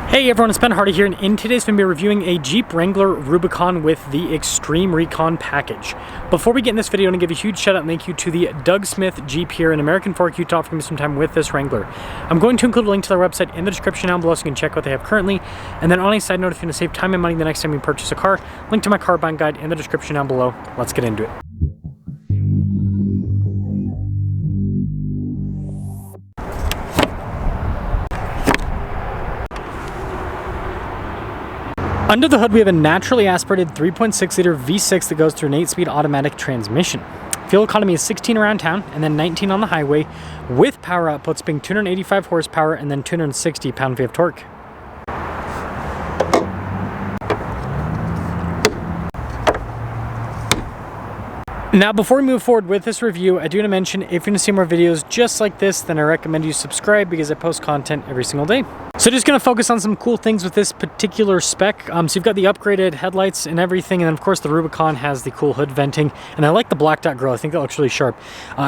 Hey everyone, it's Ben Hardy here, and in today's video, we're reviewing a Jeep Wrangler Rubicon with the Xtreme Recon package. Before we get in this video, I want to give a huge shout out and thank you to the Doug Smith Jeep here in American Fork, Utah for giving me some time with this Wrangler. I'm going to include a link to their website in the description down below so you can check what they have currently. And then on a side note, if you want to save time and money the next time you purchase a car, link to my car buying guide in the description down below. Let's get into it. Under the hood, we have a naturally aspirated 3.6-liter V6 that goes through an 8-speed automatic transmission. Fuel economy is 16 around town and then 19 on the highway, with power outputs being 285 horsepower and then 260 pound-feet of torque. Now, before we move forward with this review, I do want to mention, if you want to see more videos just like this, then I recommend you subscribe because I post content every single day. So just going to focus on some cool things with this particular spec. So you've got the upgraded headlights and everything, and then of course the Rubicon has the cool hood venting, and I like the blacked out grille. I think that looks really sharp.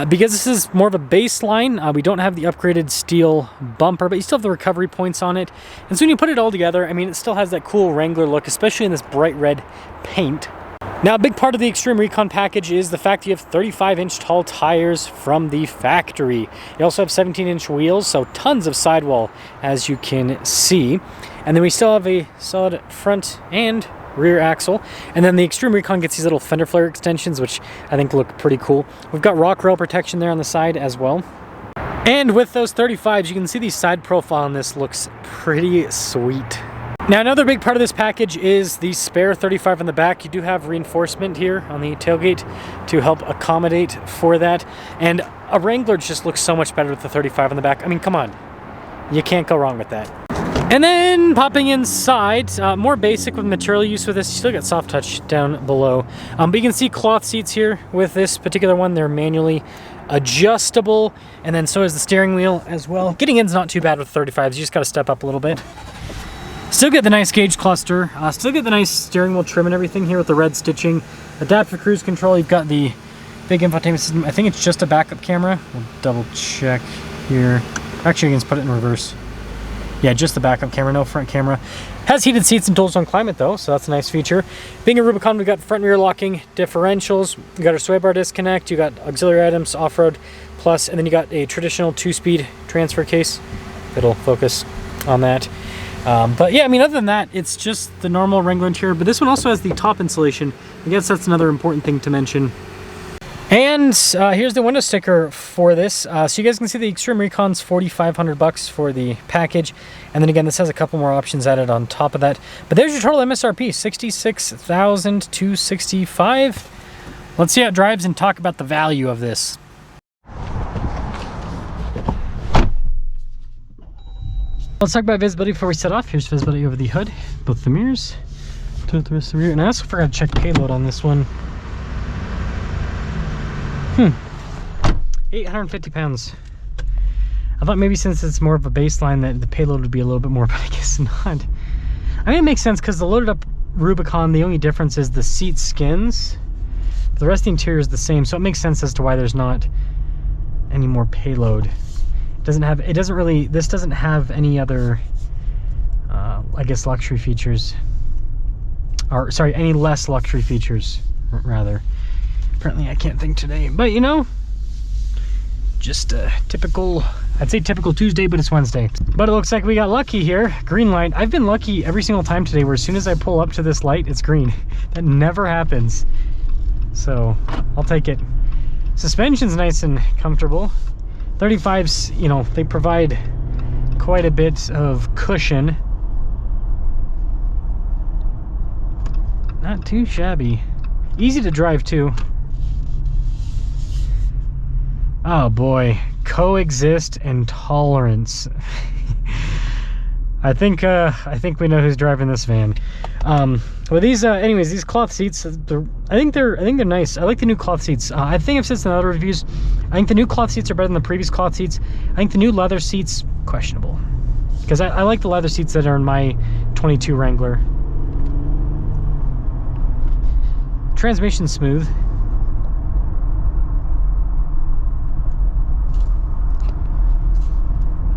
Because this is more of a baseline, we don't have the upgraded steel bumper, but you still have the recovery points on it. And so when you put it all together, I mean, it still has that cool Wrangler look, especially in this bright red paint. Now, a big part of the Xtreme Recon package is the fact that you have 35-inch tall tires from the factory. You also have 17-inch wheels, so tons of sidewall, as you can see. And then we still have a solid front and rear axle. And then the Xtreme Recon gets these little fender flare extensions, which I think look pretty cool. We've got rock rail protection there on the side as well. And with those 35s, you can see the side profile on this looks pretty sweet. Now, another big part of this package is the spare 35 in the back. You do have reinforcement here on the tailgate to help accommodate for that. And a Wrangler just looks so much better with the 35 in the back. I mean, come on. You can't go wrong with that. And then popping inside, more basic with material use with this. You still got soft touch down below. But you can see cloth seats here with this particular one. They're manually adjustable. And then so is the steering wheel as well. Getting in's not too bad with 35s. You just got to step up a little bit. Still get the nice gauge cluster, still get the nice steering wheel trim and everything here with the red stitching. Adaptive cruise control, you've got the big infotainment system. I think it's just a backup camera. We'll double check here. Actually, you can just put it in reverse. Yeah, just the backup camera, no front camera. Has heated seats and dual zone climate though, so that's a nice feature. Being a Rubicon, we've got front and rear locking differentials. We got our sway bar disconnect, you got auxiliary items, off-road plus, and then you got a traditional 2-speed transfer case. It'll focus on that. But yeah, I mean, other than that, it's just the normal Wrangler interior, but this one also has the top insulation. I guess that's another important thing to mention. And here's the window sticker for this. So you guys can see the Xtreme Recon's $4,500 for the package. And then again, this has a couple more options added on top of that. But there's your total MSRP, $66,265. Let's see how it drives and talk about the value of this. Let's talk about visibility before we set off. Here's visibility over the hood, both the mirrors, to the rest of the rear. And I also forgot to check payload on this one. 850 pounds. I thought maybe since it's more of a baseline that the payload would be a little bit more, but I guess not. I mean, it makes sense because the loaded up Rubicon, the only difference is the seat skins. The rest of the interior is the same, so it makes sense as to why there's not any more payload. This doesn't have any other, I guess, luxury features. Or, sorry, any less luxury features, rather. Apparently, I can't think today. But, you know, just a typical, I'd say typical Tuesday, but it's Wednesday. But it looks like we got lucky here. Green light. I've been lucky every single time today where as soon as I pull up to this light, it's green. That never happens. So, I'll take it. Suspension's nice and comfortable. 35s, you know, they provide quite a bit of cushion. Not too shabby. Easy to drive too. Oh boy, coexist and tolerance. I think we know who's driving this van. Well, these, anyways, these cloth seats, I think they're nice. I like the new cloth seats. I think I've said this in other reviews. I think the new cloth seats are better than the previous cloth seats. I think the new leather seats, questionable. Because I like the leather seats that are in my 22 Wrangler. Transmission smooth.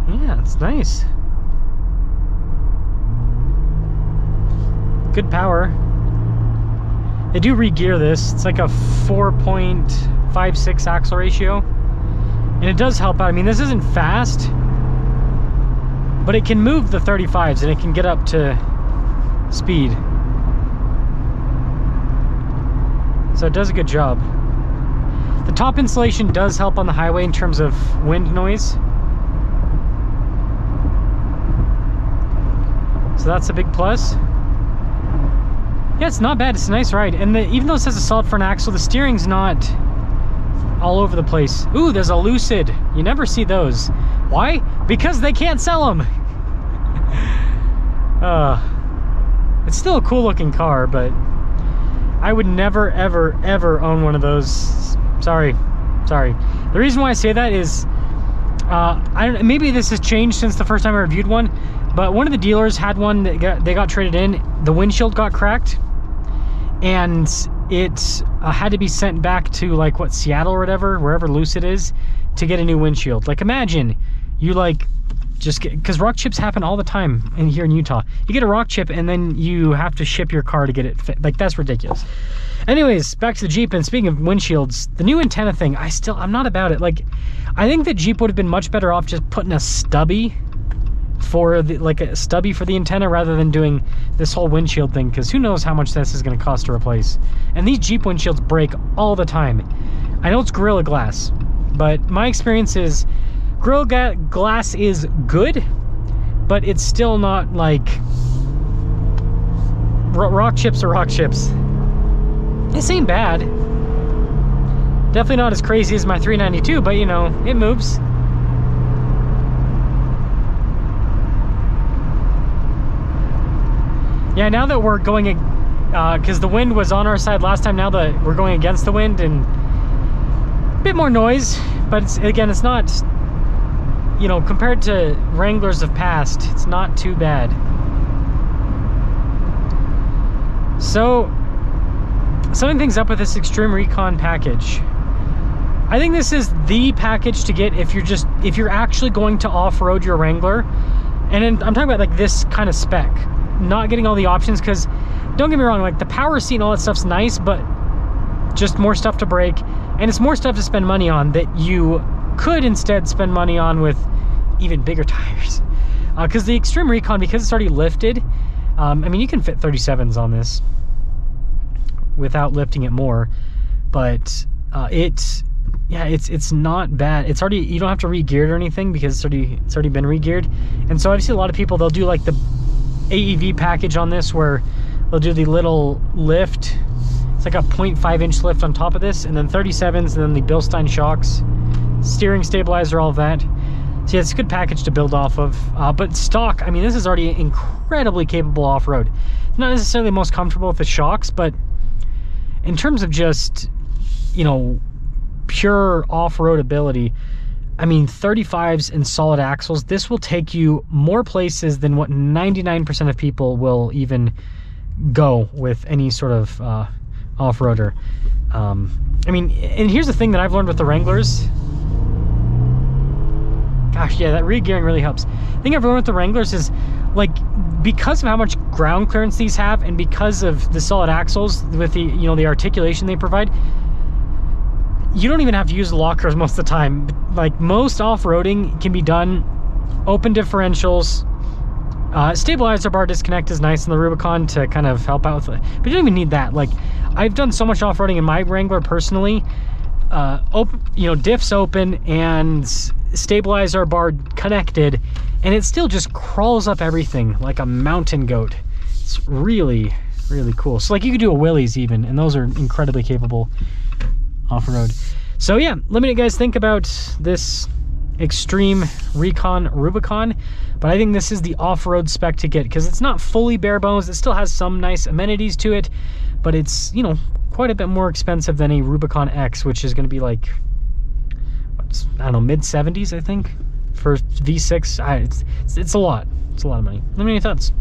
Yeah, it's nice. good power. They do re-gear this. It's like a 4.56 axle ratio. And it does help out. I mean, this isn't fast, but it can move the 35s and it can get up to speed. So it does a good job. The top insulation does help on the highway in terms of wind noise. So that's a big plus. Yeah, it's not bad. It's a nice ride. And even though it says a solid front axle, the steering's not all over the place. Ooh, there's a Lucid. You never see those. Why? Because they can't sell them. It's still a cool looking car, but I would never, ever, ever own one of those. Sorry. The reason why I say that is, maybe this has changed since the first time I reviewed one, but one of the dealers had one that they got traded in. The windshield got cracked, and it had to be sent back to like Seattle or whatever, wherever Lucid is, to get a new windshield. Like, imagine you just get, because rock chips happen all the time here in Utah. You get a rock chip and then you have to ship your car to get it fit. Like, that's ridiculous. Anyways, back to the Jeep, and speaking of windshields, the new antenna thing, I'm not about it. Like, I think the Jeep would have been much better off just putting a stubby for the antenna rather than doing this whole windshield thing, because who knows how much this is going to cost to replace. And these Jeep windshields break all the time. I know it's Gorilla Glass, but my experience is Gorilla Glass is good, but it's still not like rock chips are rock chips. This ain't bad. Definitely not as crazy as my 392, but you know, it moves. Yeah, now that we're going, because the wind was on our side last time, now that we're going against the wind, and a bit more noise, but it's not, you know, compared to Wranglers of past, it's not too bad. So, summing things up with this Xtreme Recon package, I think this is the package to get if you're actually going to off-road your Wrangler. And I'm talking about like this kind of spec, not getting all the options, because don't get me wrong, like the power seat and all that stuff's nice, but just more stuff to break, and it's more stuff to spend money on that you could instead spend money on with even bigger tires. Because the Xtreme Recon, because it's already lifted, I mean, you can fit 37s on this without lifting it more, but it's not bad. It's already, you don't have to re-gear it or anything because it's already been re-geared. And so I've seen a lot of people, they'll do like the AEV package on this, where they'll do the little lift. It's like a 0.5-inch lift on top of this, and then 37s, and then the Bilstein shocks, steering stabilizer, all of that. So yeah, it's a good package to build off of. But stock, I mean, this is already incredibly capable off-road. Not necessarily the most comfortable with the shocks, but in terms of just, you know, pure off-road ability, I mean, 35s and solid axles, this will take you more places than what 99% of people will even go with any sort of off-roader. I mean, and here's the thing that I've learned with the Wranglers. Gosh, yeah, that re-gearing really helps. The thing I've learned with the Wranglers is, like, because of how much ground clearance these have, and because of the solid axles with the, you know, the articulation they provide, you don't even have to use the lockers most of the time. Like, most off-roading can be done open differentials. Stabilizer bar disconnect is nice in the Rubicon to kind of help out with it, but you don't even need that. Like, I've done so much off-roading in my Wrangler personally, you know, diffs open and stabilizer bar connected, and it still just crawls up everything like a mountain goat. It's really, really cool. So like, you could do a Willys even, and those are incredibly capable off-road. So yeah, let me guys think about this Xtreme Recon Rubicon, but I think this is the off-road spec to get, because it's not fully bare bones. It still has some nice amenities to it, but it's, you know, quite a bit more expensive than a Rubicon X, which is going to be like, I don't know, mid-70s, I think, for V6. It's a lot. It's a lot of money. Let me know your thoughts.